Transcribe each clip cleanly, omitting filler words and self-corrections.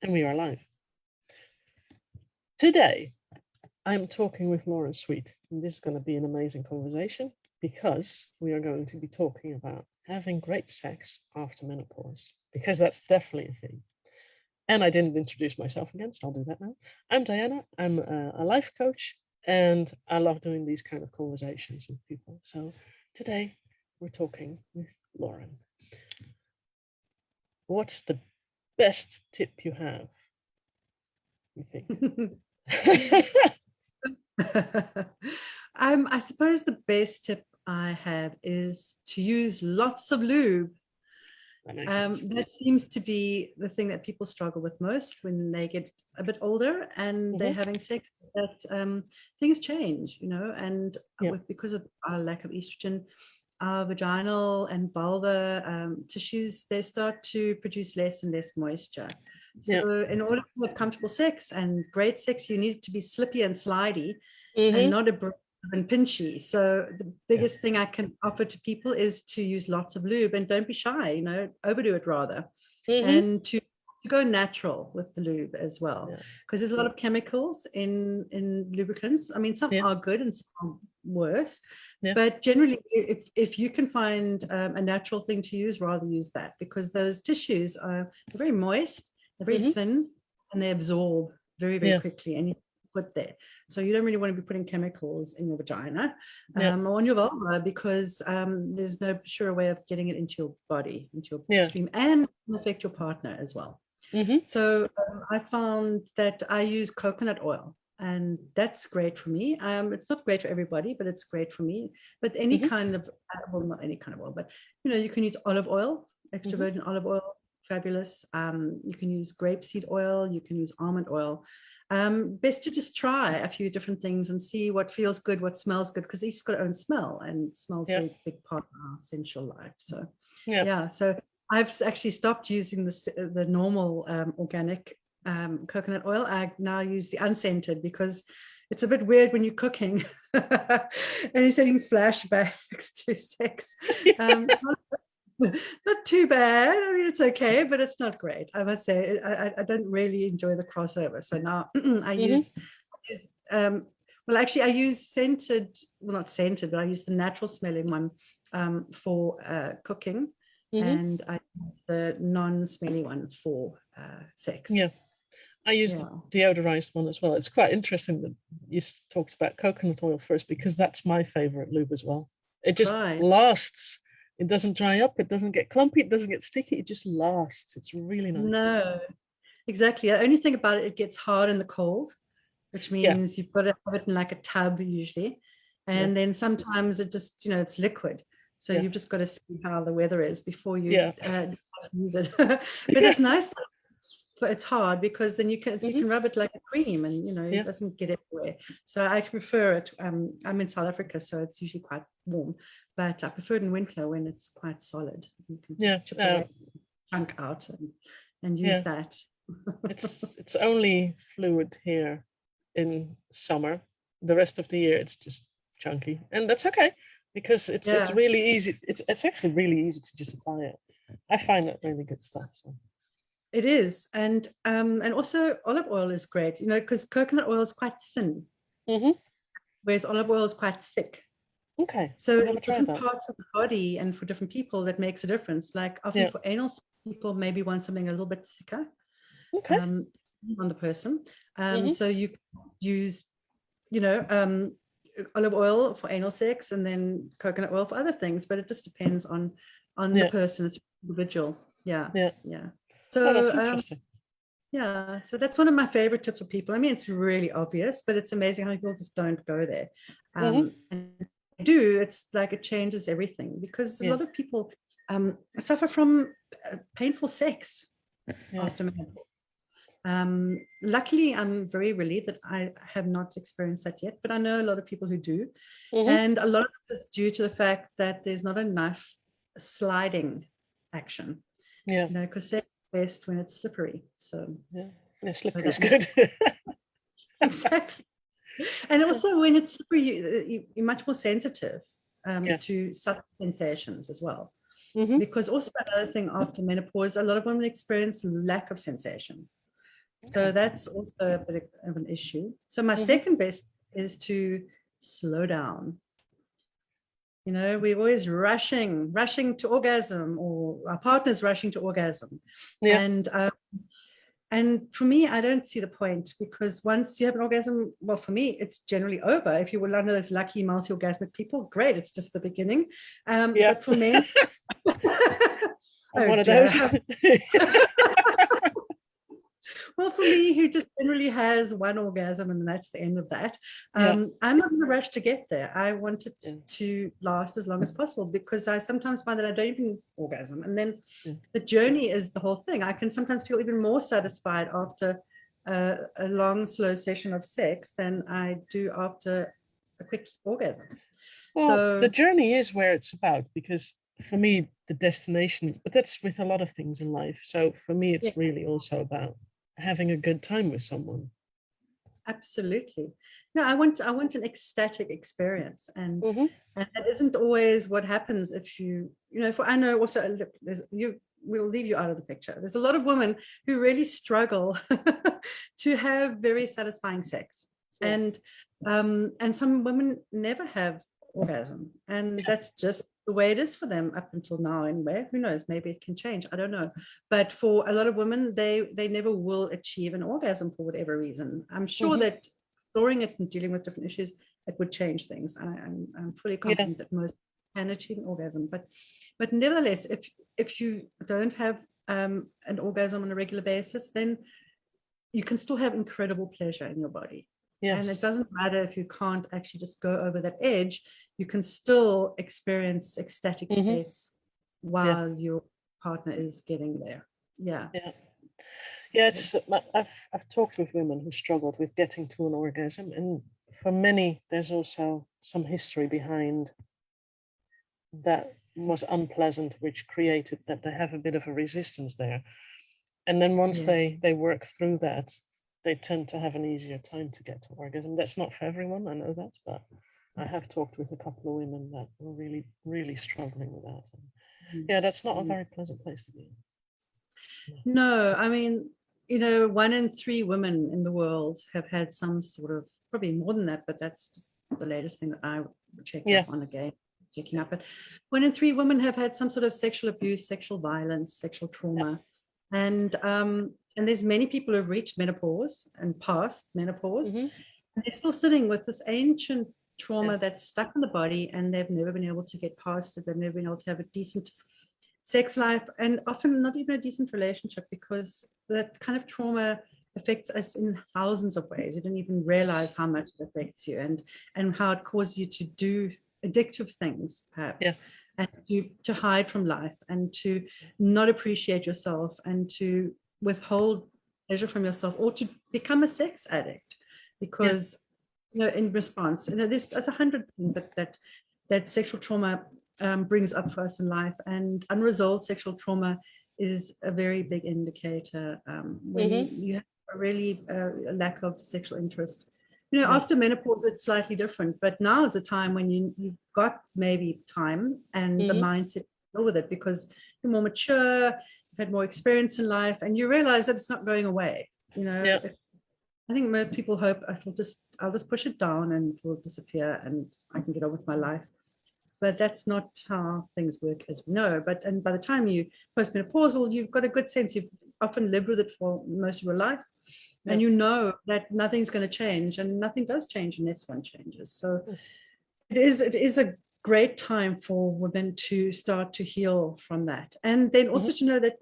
And we are live. Today, I'm talking with Lauren Sweet, and this is going to be an amazing conversation because we are going to be talking about having great sex after menopause, because that's definitely a thing. And I didn't introduce myself again, so I'll do that now. I'm Diana, I'm a life coach, and I love doing these kind of conversations with people. So today, we're talking with Lauren. What's the best tip you have, you think? I suppose the best tip I have is to use lots of lube. That seems to be the thing that people struggle with most when they get a bit older and they're having sex, that things change, you know, and because of our lack of estrogen, our vaginal and vulva tissues, they start to produce less and less moisture. So in order to have comfortable sex and great sex, you need it to be slippy and slidey and not abrasive and pinchy. So the biggest thing I can offer to people is to use lots of lube, and don't be shy, you know, overdo it rather. And to go natural with the lube as well, because there's a lot of chemicals in lubricants. I mean, some are good and some are worse, but generally if you can find a natural thing to use, rather use that, because those tissues are very moist, they're very thin, and they absorb very, very quickly, and you put there. So you don't really want to be putting chemicals in your vagina or on your vulva, because there's no sure way of getting it into your body, into your stream, and affect your partner as well. So I found that I use coconut oil, and that's great for me. It's not great for everybody, but it's great for me. But any kind of, well, not any kind of oil, but you know, you can use olive oil, extra virgin olive oil, fabulous. You can use grapeseed oil, you can use almond oil. Best to just try a few different things and see what feels good, what smells good, because each has got its own smell, and smells a very big part of our sensual life. So so I've actually stopped using the normal organic coconut oil. I now use the unscented, because it's a bit weird when you're cooking and you're sending flashbacks to sex. Not too bad. I mean, it's okay, but it's not great. I must say, I don't really enjoy the crossover. So now I use, well, actually, I use scented, well, not scented, but I use the natural smelling one for cooking, and I use the non-smelly one for sex. I use the deodorized one as well. It's quite interesting that you talked about coconut oil first, because that's my favorite lube as well. It just lasts. It doesn't dry up. It doesn't get clumpy. It doesn't get sticky. It just lasts. It's really nice. No, exactly. The only thing about it, it gets hard in the cold, which means you've got to have it in like a tub usually. And then sometimes it just, you know, it's liquid. So you've just got to see how the weather is before you use it. But it's nice that it's hard, because then you can rub it like a cream, and, you know, it doesn't get everywhere. So I prefer it. I'm in South Africa, so it's usually quite warm, but I prefer it in winter when it's quite solid. You can chip away, chunk out and use that. it's only fluid here in summer. The rest of the year it's just chunky, and that's okay, because it's really easy. It's actually really easy to just apply it. I find that really good stuff. So. It is, and also olive oil is great, you know, because coconut oil is quite thin, whereas olive oil is quite thick. Okay. So in different parts of the body and for different people, that makes a difference. Like often for anal people, maybe want something a little bit thicker. On the person. So you use, you know, olive oil for anal sex, and then coconut oil for other things, but it just depends on the person. It's individual. So that's interesting. So that's one of my favorite tips for people. I mean, it's really obvious, but it's amazing how people just don't go there. And do, it's like it changes everything, because a lot of people suffer from painful sex after menopause. Luckily, I'm very relieved that I have not experienced that yet, but I know a lot of people who do. And a lot of it is due to the fact that there's not enough sliding action. You know, because sex is best when it's slippery. So slippery is good. Exactly. And also when it's slippery, you're much more sensitive to subtle sensations as well. Because also another thing after menopause, a lot of women experience lack of sensation. So that's also a bit of an issue. So my second best is to slow down. You know, we're always rushing to orgasm, or our partner's rushing to orgasm. Yeah. And for me, I don't see the point, because once you have an orgasm, well, for me, it's generally over. If you were one of those lucky multi-orgasmic people, great, it's just the beginning. But for men, I'm one of those. Well, for me, who just generally has one orgasm and that's the end of that, I'm not in a rush to get there. I want it to last as long as possible, because I sometimes find that I don't even orgasm. And then the journey is the whole thing. I can sometimes feel even more satisfied after a long, slow session of sex than I do after a quick orgasm. Well, so the journey is where it's about, because for me, the destination, but that's with a lot of things in life. So for me, it's really also about having a good time with someone. Absolutely. No, I want an ecstatic experience, and that isn't always what happens if you know. I know also we'll leave you out of the picture. There's a lot of women who really struggle to have very satisfying sex, and some women never have orgasm, and that's just the way it is for them up until now anyway. Who knows, maybe it can change, I don't know. But for a lot of women, they never will achieve an orgasm for whatever reason. I'm sure that exploring it and dealing with different issues, it would change things. I'm fully confident that most can achieve an orgasm, but nevertheless, if you don't have an orgasm on a regular basis, then you can still have incredible pleasure in your body. And it doesn't matter if you can't actually just go over that edge. You can still experience ecstatic states while your partner is getting there. It's I've talked with women who struggled with getting to an orgasm, and for many there's also some history behind that was unpleasant, which created that they have a bit of a resistance there. And then once they work through that, they tend to have an easier time to get to orgasm. That's not for everyone, I know that, but I have talked with a couple of women that were really, really struggling with that. And that's not a very pleasant place to be in. No, I mean, you know, 1 in 3 women in the world have had some sort of, probably more than that, but that's just the latest thing that I checked up on again, checking up. But 1 in 3 women have had some sort of sexual abuse, sexual violence, sexual trauma. And there's many people who've reached menopause and past menopause, and they're still sitting with this ancient trauma that's stuck in the body, and they've never been able to get past it. They've never been able to have a decent sex life, and often not even a decent relationship, because that kind of trauma affects us in thousands of ways. You don't even realize how much it affects you, and how it causes you to do addictive things, perhaps, and to hide from life, and to not appreciate yourself, and to withhold pleasure from yourself, or to become a sex addict, because you know, in response, you know, there's 100 things that sexual trauma brings up for us in life, and unresolved sexual trauma is a very big indicator when you have a really lack of sexual interest. You know, after menopause, it's slightly different, but now is a time when you've got maybe time and the mindset to deal with it, because you're more mature, you've had more experience in life, and you realize that it's not going away. You know, I think most people hope I'll just push it down and it will disappear and I can get on with my life. But that's not how things work, as we know. And by the time you postmenopausal, you've got a good sense. You've often lived with it for most of your life, and you know that nothing's going to change, and nothing does change unless one changes. So it is a great time for women to start to heal from that, and then also to know that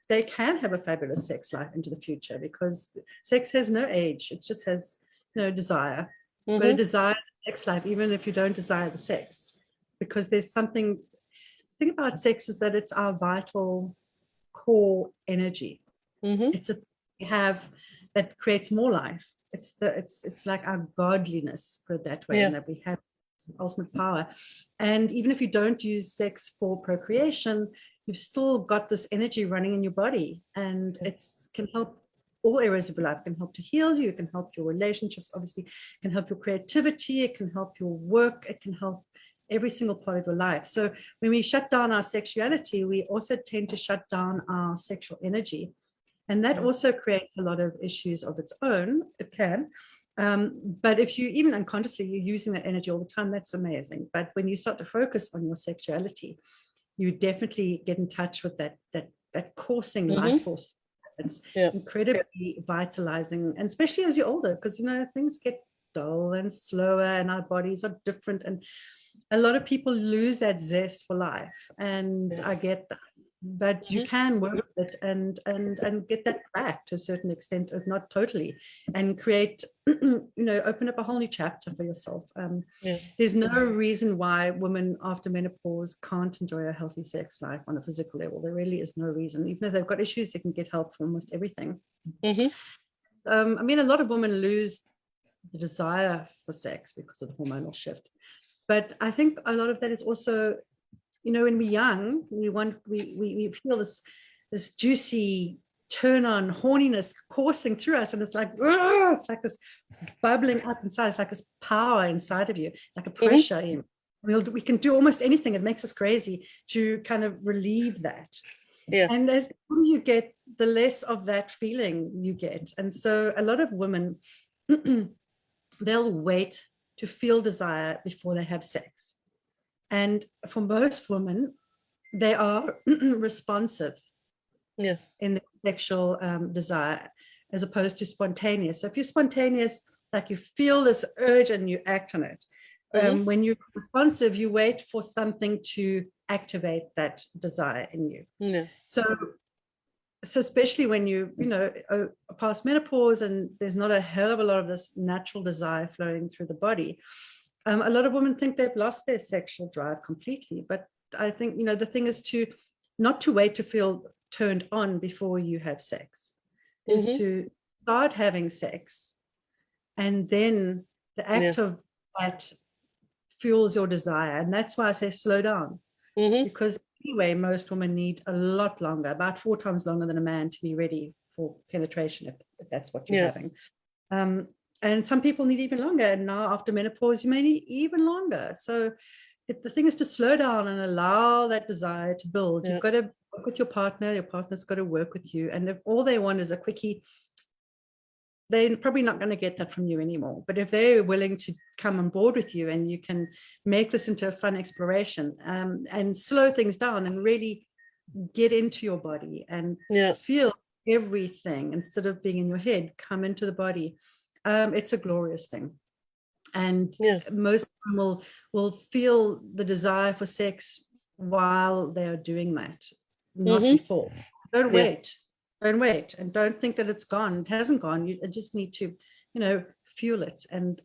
they can have a fabulous sex life into the future, because sex has no age. It just has no desire. But a desire sex life, even if you don't desire the sex, because there's something. The thing about sex is that it's our vital core energy. It's a we have that creates more life. It's like our godliness, put it that way, and that we have ultimate power. And even if you don't use sex for procreation, you've still got this energy running in your body, and it can help all areas of your life. It can help to heal you, it can help your relationships, obviously, it can help your creativity, it can help your work, it can help every single part of your life. So when we shut down our sexuality, we also tend to shut down our sexual energy. And that also creates a lot of issues of its own. It can. But if you, even unconsciously, you're using that energy all the time, that's amazing. But when you start to focus on your sexuality, you definitely get in touch with that coursing life force. It's incredibly vitalizing, and especially as you're older, because, you know, things get dull and slower and our bodies are different. And a lot of people lose that zest for life. And I get that. But you can work with it and get that back to a certain extent, if not totally, and create, you know, open up a whole new chapter for yourself. There's no reason why women after menopause can't enjoy a healthy sex life on a physical level. There really is no reason. Even if they've got issues, they can get help for almost everything. I mean, a lot of women lose the desire for sex because of the hormonal shift. But I think a lot of that is also, you know, when we're young, we feel this juicy turn on horniness coursing through us, and it's like this bubbling up inside. It's like this power inside of you, like a pressure in. We can do almost anything. It makes us crazy to kind of relieve that. And as the older you get, the less of that feeling you get. And so a lot of women, they'll wait to feel desire before they have sex. And for most women, they are responsive in their sexual desire, as opposed to spontaneous. So if you're spontaneous, like you feel this urge and you act on it. When you're responsive, you wait for something to activate that desire in you. So especially when you know, past menopause and there's not a hell of a lot of this natural desire flowing through the body. A lot of women think they've lost their sexual drive completely, but I think, you know, the thing is to not to wait to feel turned on before you have sex, is to start having sex, and then the act of that fuels your desire. And that's why I say slow down, because anyway, most women need a lot longer, about 4 times longer than a man, to be ready for penetration, if that's what you're having. And some people need even longer. And now after menopause, you may need even longer. So the thing is to slow down and allow that desire to build. You've got to work with your partner. Your partner's got to work with you. And if all they want is a quickie, they're probably not going to get that from you anymore. But if they're willing to come on board with you and you can make this into a fun exploration, and slow things down and really get into your body and feel everything instead of being in your head, come into the body. It's a glorious thing. And most people will feel the desire for sex while they are doing that, not before. Don't wait. Don't wait, and don't think that it's gone. It hasn't gone. You just need to, you know, fuel it and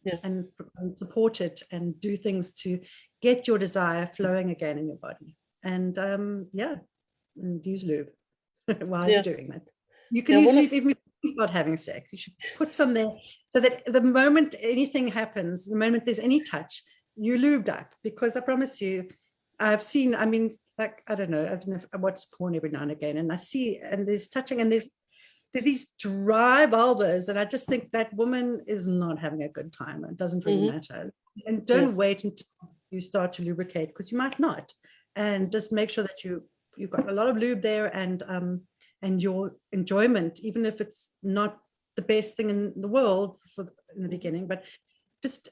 support it and do things to get your desire flowing again in your body. And and use lube while you're doing that. You can use lube even not having sex. You should put some there so that the moment anything happens, the moment there's any touch, you lubed up. Because I promise you, I've seen, I mean, like, I don't know, I watch porn every now and again, and I see, and there's touching, and there's these dry vulvas, and I just think that woman is not having a good time. It doesn't really matter. And don't wait until you start to lubricate, because you might not. And just make sure that you've got a lot of lube there, and your enjoyment, even if it's not the best thing in the world in the beginning, but just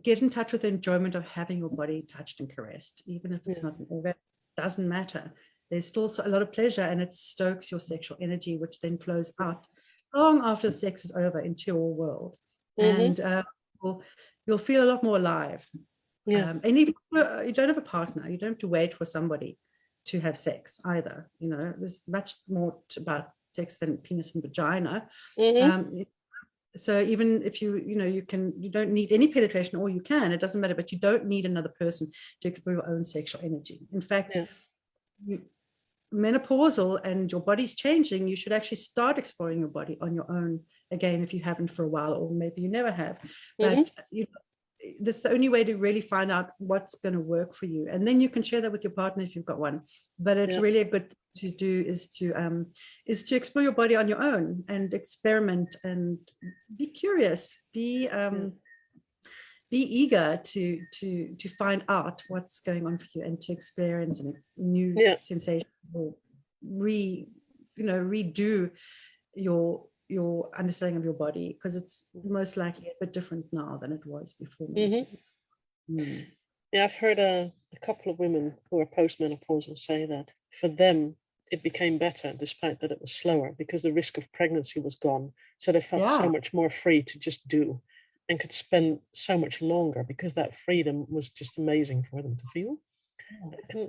get in touch with the enjoyment of having your body touched and caressed, even if it's not an orgasm. Doesn't matter. There's still a lot of pleasure, and it stokes your sexual energy, which then flows out long after the sex is over into your world. And you'll feel a lot more alive. And even if you don't have a partner, you don't have to wait for somebody to have sex either. You know, there's much more about sex than penis and vagina. So even if you don't need any penetration, or you can, it doesn't matter, but you don't need another person to explore your own sexual energy. In fact, menopausal and your body's changing, you should actually start exploring your body on your own again, if you haven't for a while, or maybe you never have. But that's the only way to really find out what's going to work for you, and then you can share that with your partner if you've got one. But it's really a good thing to do is to explore your body on your own and experiment and be curious, be eager to find out what's going on for you, and to experience new sensations, or redo your understanding of your body, because it's most likely a bit different now than it was before menopause. Yeah, I've heard a couple of women who are postmenopausal say that for them it became better despite that it was slower, because the risk of pregnancy was gone. So they felt so much more free to just do and could spend so much longer, because that freedom was just amazing for them to feel.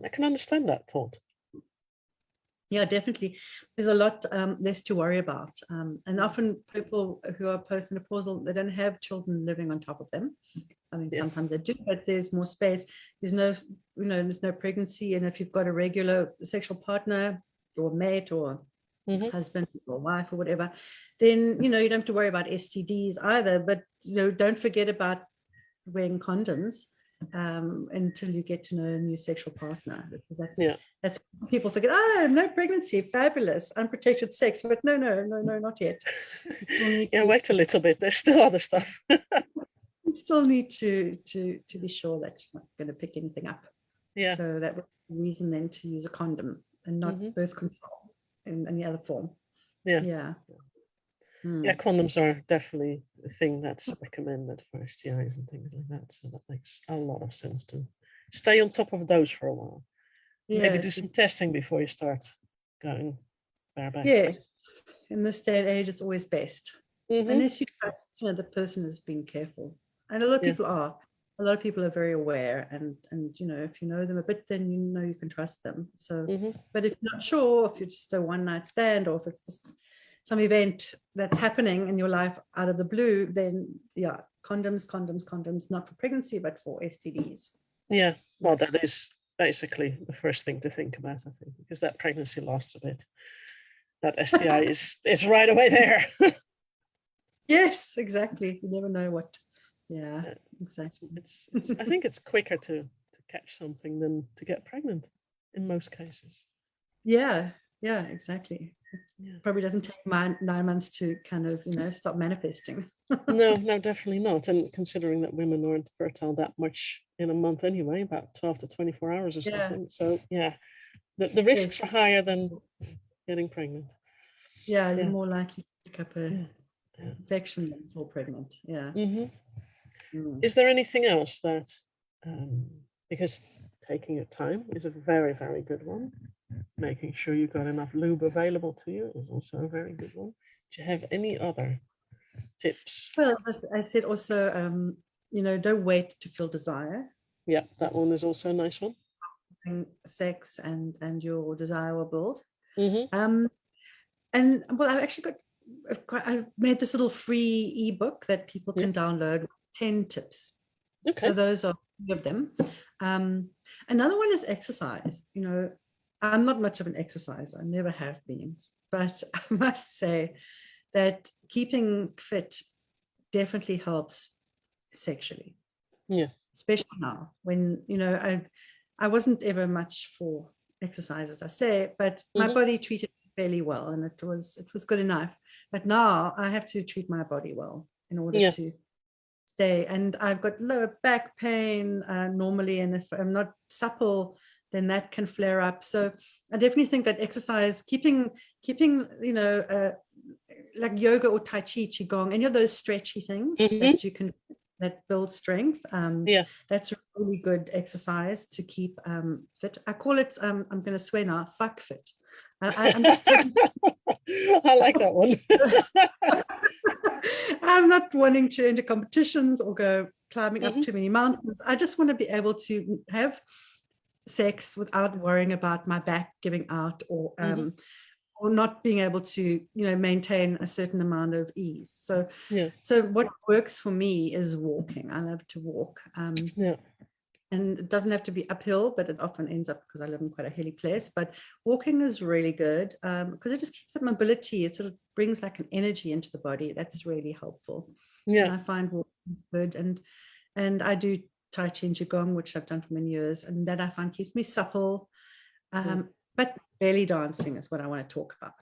I can understand that thought. Yeah, definitely. There's a lot less to worry about. And often people who are postmenopausal, they don't have children living on top of them. I mean, sometimes they do, but there's more space. There's no, there's no pregnancy. And if you've got a regular sexual partner or mate or husband or wife or whatever, then, you don't have to worry about STDs either. But, don't forget about wearing condoms until you get to know a new sexual partner, because that's people forget. No pregnancy, fabulous, unprotected sex, but no, not yet. Wait a little bit. There's still other stuff. You still need to be sure that you're not going to pick anything up. So that was the reason then to use a condom and not birth control in any other form. Yeah, condoms are definitely a thing that's recommended for STIs and things like that. So that makes a lot of sense to stay on top of those for a while. Maybe do some testing before you start going bareback. Yes, in this day and age, it's always best. Unless you trust, the person is being careful. And a lot of people are. A lot of people are very aware, and if you know them a bit, then you can trust them. So, but if you're not sure, if you're just a one-night stand, or if it's just some event that's happening in your life out of the blue, then condoms, not for pregnancy, but for STDs. Yeah, well, that is basically the first thing to think about, I think, because that pregnancy lasts a bit. That STI is right away there. Yes, exactly. You never know what. Yeah, exactly. I think it's quicker to catch something than to get pregnant in most cases. Yeah, exactly. Probably doesn't take 9 months to kind of stop manifesting. No, definitely not. And considering that women aren't fertile that much in a month anyway, about 12 to 24 hours or something. So the risks are higher than getting pregnant. You're more likely to pick up a infection than fall pregnant. Is there anything else that because taking your time is a very, very good one. Making sure you've got enough lube available to you is also a very good one. Do you have any other tips? Well, as I said, also, don't wait to feel desire. Yeah, that one is also a nice one. Sex and your desire will build. And well, I've made this little free ebook that people can download with 10 tips. Okay. So those are 3 of them. Another one is exercise. I'm not much of an exerciser. I never have been, but I must say that keeping fit definitely helps sexually. Yeah. Especially now when, I wasn't ever much for exercise, as I say, but my body treated me fairly well, and it was good enough. But now I have to treat my body well in order to stay. And I've got lower back pain normally, and if I'm not supple, then that can flare up. So I definitely think that exercise, keeping like yoga or tai chi, qigong, any of those stretchy things that you can, that build strength. That's a really good exercise to keep fit. I call it, I'm going to swear now, fuck fit. I'm just I like that one. I'm not wanting to enter competitions or go climbing up too many mountains. I just want to be able to have sex without worrying about my back giving out, or not being able to maintain a certain amount of ease. So what works for me is walking. I love to walk, and it doesn't have to be uphill, but it often ends up, because I live in quite a hilly place, but walking is really good because it just keeps the mobility. It sort of brings like an energy into the body that's really helpful. And I find walking is good, and I do Tai Chi and Qigong, which I've done for many years, and that I find keeps me supple. But belly dancing is what I want to talk about.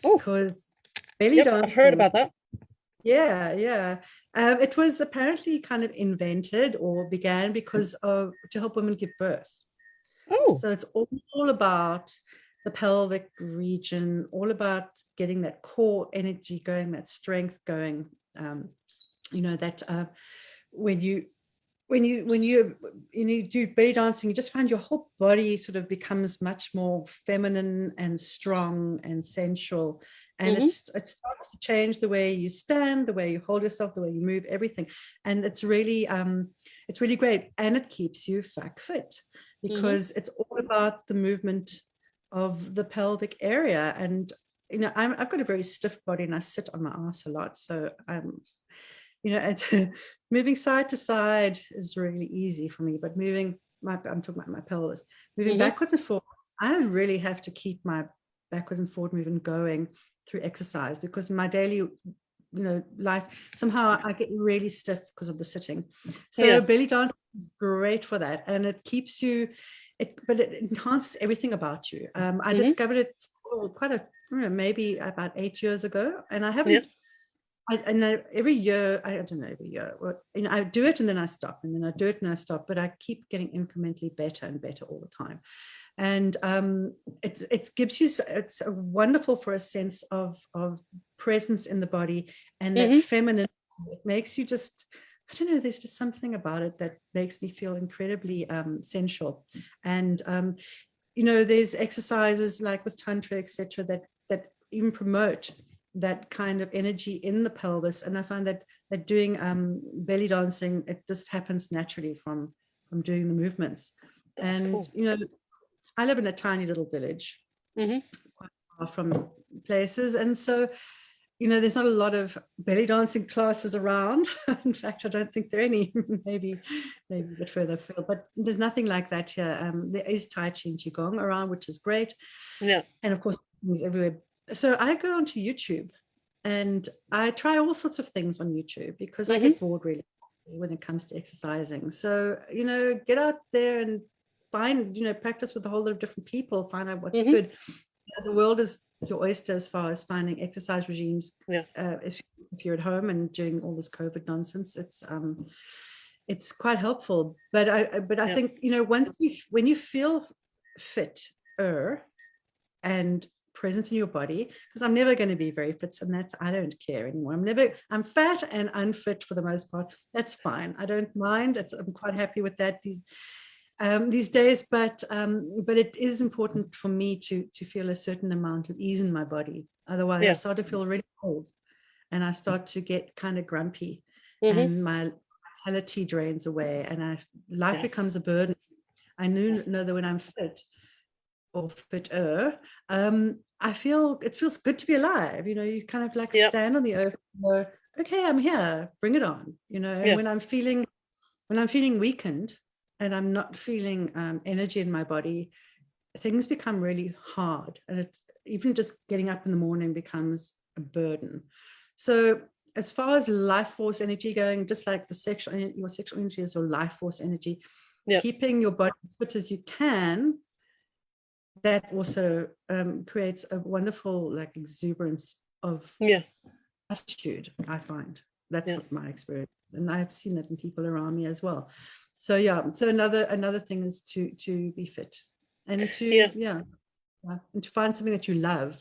Because belly dancing, I've heard about that. It was apparently kind of invented or began because to help women give birth. So it's all about the pelvic region, all about getting that core energy going, that strength going. That when you do belly dancing, you just find your whole body sort of becomes much more feminine and strong and sensual, and it starts to change the way you stand, the way you hold yourself, the way you move, everything. And it's really great, and it keeps you fit, because it's all about the movement of the pelvic area. And I've got a very stiff body, and I sit on my ass a lot, so moving side to side is really easy for me, but I'm talking about my pelvis, moving backwards and forwards, I really have to keep my backwards and forward movement going through exercise, because in my daily life, somehow I get really stiff because of the sitting. So belly dance is great for that, and it keeps you, but it enhances everything about you. I discovered it maybe about 8 years ago, and I haven't. I know every year, I don't know, every year, I do it and then I stop, and then I do it and I stop, but I keep getting incrementally better and better all the time. And it gives you, it's wonderful for a sense of presence in the body, and that feminine, it makes you just, I don't know, there's just something about it that makes me feel incredibly sensual. And, there's exercises like with Tantra, etc., that even promote that kind of energy in the pelvis. And I find that doing belly dancing, it just happens naturally from doing the movements. That's cool. I live in a tiny little village, quite far from places, and so there's not a lot of belly dancing classes around. In fact, I don't think there are any. maybe a bit further afield, but there's nothing like that here. There is Tai Chi and Qigong around, which is great. Yeah, and of course there's everywhere. So I go onto YouTube and I try all sorts of things on YouTube, because I get bored really when it comes to exercising. So, get out there and find, practice with a whole lot of different people, find out what's good. The world is your oyster as far as finding exercise regimes. If you're at home and doing all this COVID nonsense, it's quite helpful. But I think, when you feel fitter and present in your body, because I'm never going to be very fit, and I don't care anymore. I'm fat and unfit for the most part. That's fine. I don't mind. I'm quite happy with that these days, but it is important for me to feel a certain amount of ease in my body. Otherwise I start to feel really cold, and I start to get kind of grumpy, and my vitality drains away, and life becomes a burden. I know that when I'm fit or fitter, it feels good to be alive. You kind of like stand on the earth and go, okay, I'm here, bring it on. And when I'm feeling weakened and I'm not feeling energy in my body, things become really hard, and even just getting up in the morning becomes a burden. So as far as life force energy going, just like your sexual energy is your life force energy, keeping your body as fit as you can, that also creates a wonderful exuberance of attitude. I find that's what my experience, and I've seen that in people around me as well. So so another thing is to be fit, and to and to find something that you love.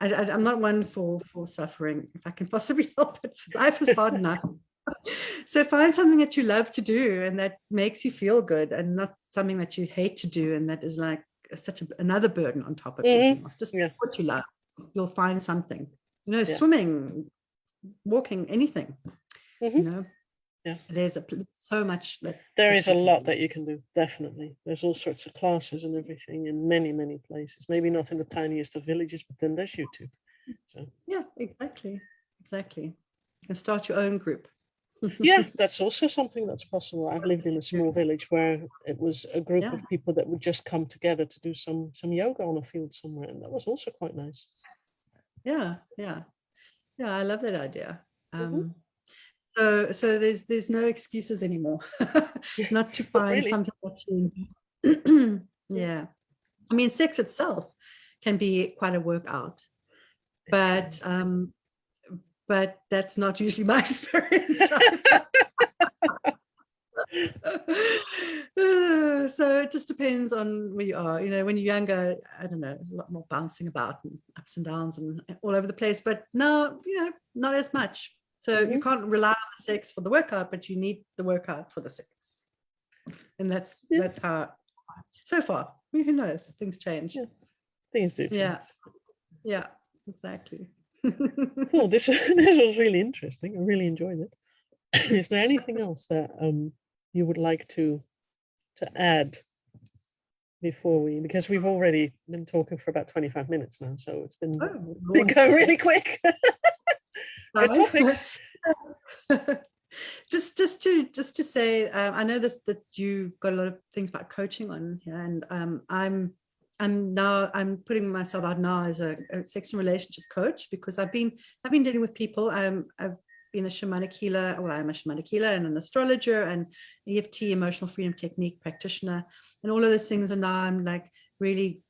I'm not one for suffering if I can possibly help it. Life is hard enough. So find something that you love to do and that makes you feel good, and not something that you hate to do and that is like another burden on top of everything else. Just what you love. You'll find something. Swimming, walking, anything. There's so much. There is a lot that you can do, definitely. There's all sorts of classes and everything in many, many places. Maybe not in the tiniest of villages, but then there's YouTube. So exactly. You can start your own group. That's also something that's possible. I've lived in a small village where it was a group of people that would just come together to do some yoga on a field somewhere, and that was also quite nice. I love that idea. So there's no excuses anymore not to find something that you I mean, sex itself can be quite a workout, but that's not usually my experience. so it just depends on where you are. You know, when you're younger, I don't know, there's a lot more bouncing about and ups and downs and all over the place. But now, you know, not as much. So you can't rely on the sex for the workout, but you need the workout for the sex. And that's how. So far, who knows? Things change. Yeah. Things do change. Yeah, exactly. Cool. This was really interesting. I really enjoyed it. Is there anything else that you would like to add before because we've already been talking for about 25 minutes now, so it's been going really quick. Good topics. just to say, I know that you got a lot of things about coaching on here, and I'm putting myself out now as a sex and relationship coach, because I've been dealing with people. I've been a shamanic healer. Well, I'm a shamanic healer and an astrologer and EFT, emotional freedom technique practitioner, and all of those things. And now I'm like really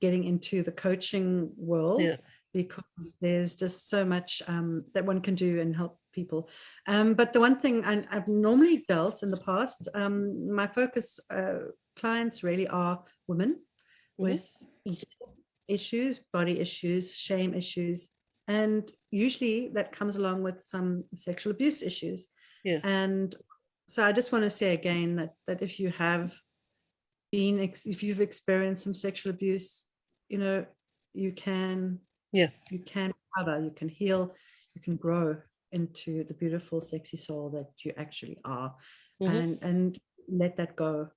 getting into the coaching world, because there's just so much that one can do and help people. But the one thing I've normally dealt in the past, my focus clients really are women with eating issues, body issues, shame issues, and usually that comes along with some sexual abuse issues. And so I just want to say again that if you have if you've experienced some sexual abuse, you know, you can recover, you can heal, you can grow into the beautiful, sexy soul that you actually are, and let that go,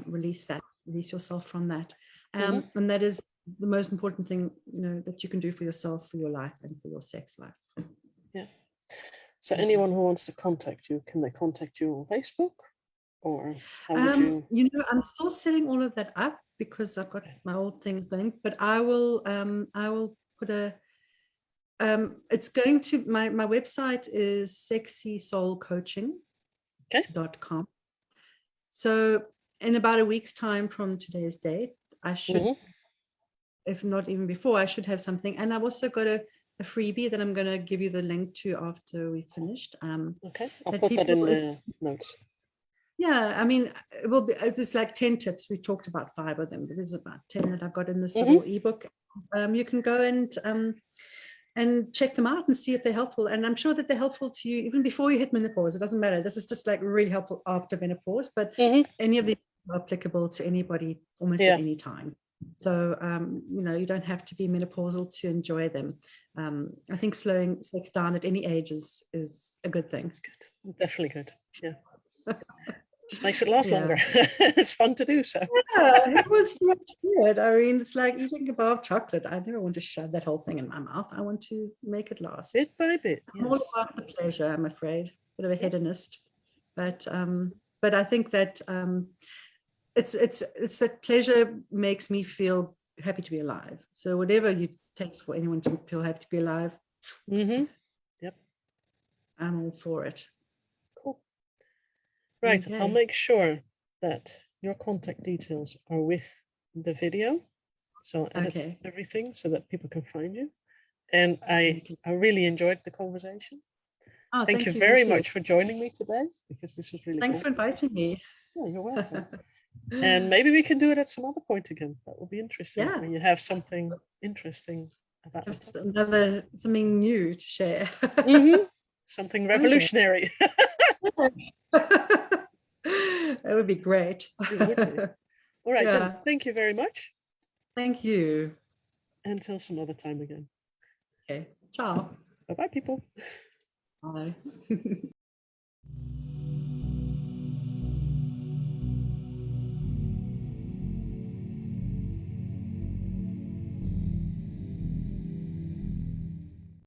release yourself from that. And that is the most important thing, you know, that you can do for yourself, for your life, and for your sex life. So anyone who wants to contact you, can they contact you on Facebook, or how would you? You know, I'm still setting all of that up because I've got my old things going, but I will put a it's going to my website is sexysoulcoaching.com. So in about a week's time from today's date, I should, if not even before, I should have something. And I've also got a freebie that I'm going to give you the link to after we finished. Okay, I'll put that in the notes. Yeah, I mean, it will be, there's like 10 tips. We talked about 5 of them, but there's about 10 that I've got in this little ebook. You can go and check them out and see if they're helpful. And I'm sure that they're helpful to you even before you hit menopause. It doesn't matter. This is just like really helpful after menopause, but any of these are applicable to anybody almost at any time. So, you know, you don't have to be menopausal to enjoy them. I think slowing sex down at any age is a good thing. It's good. Definitely good. Yeah. Just makes it last longer. It's fun to do so. Yeah, it was so much good. I mean, it's like eating a bar of chocolate. I never want to shove that whole thing in my mouth. I want to make it last. Bit by bit. I'm all about the pleasure, I'm afraid. Bit of a hedonist. But I think that it's that pleasure makes me feel happy to be alive. So whatever it takes for anyone to feel happy to be alive, yep, I'm all for it. Cool. Right, I'll make sure that your contact details are with the video. So I'll edit everything so that people can find you. And I really enjoyed the conversation. Oh, thank you very much for joining me today, because this was really Thanks for inviting me. Yeah, you're welcome. And maybe we can do it at some other point again. That will be interesting. When you have something interesting about it. Something new to share. Something revolutionary. That would be great. It would be. All right, then. Thank you very much. Thank you. Until some other time again. Okay. Ciao. Bye-bye, people. Bye.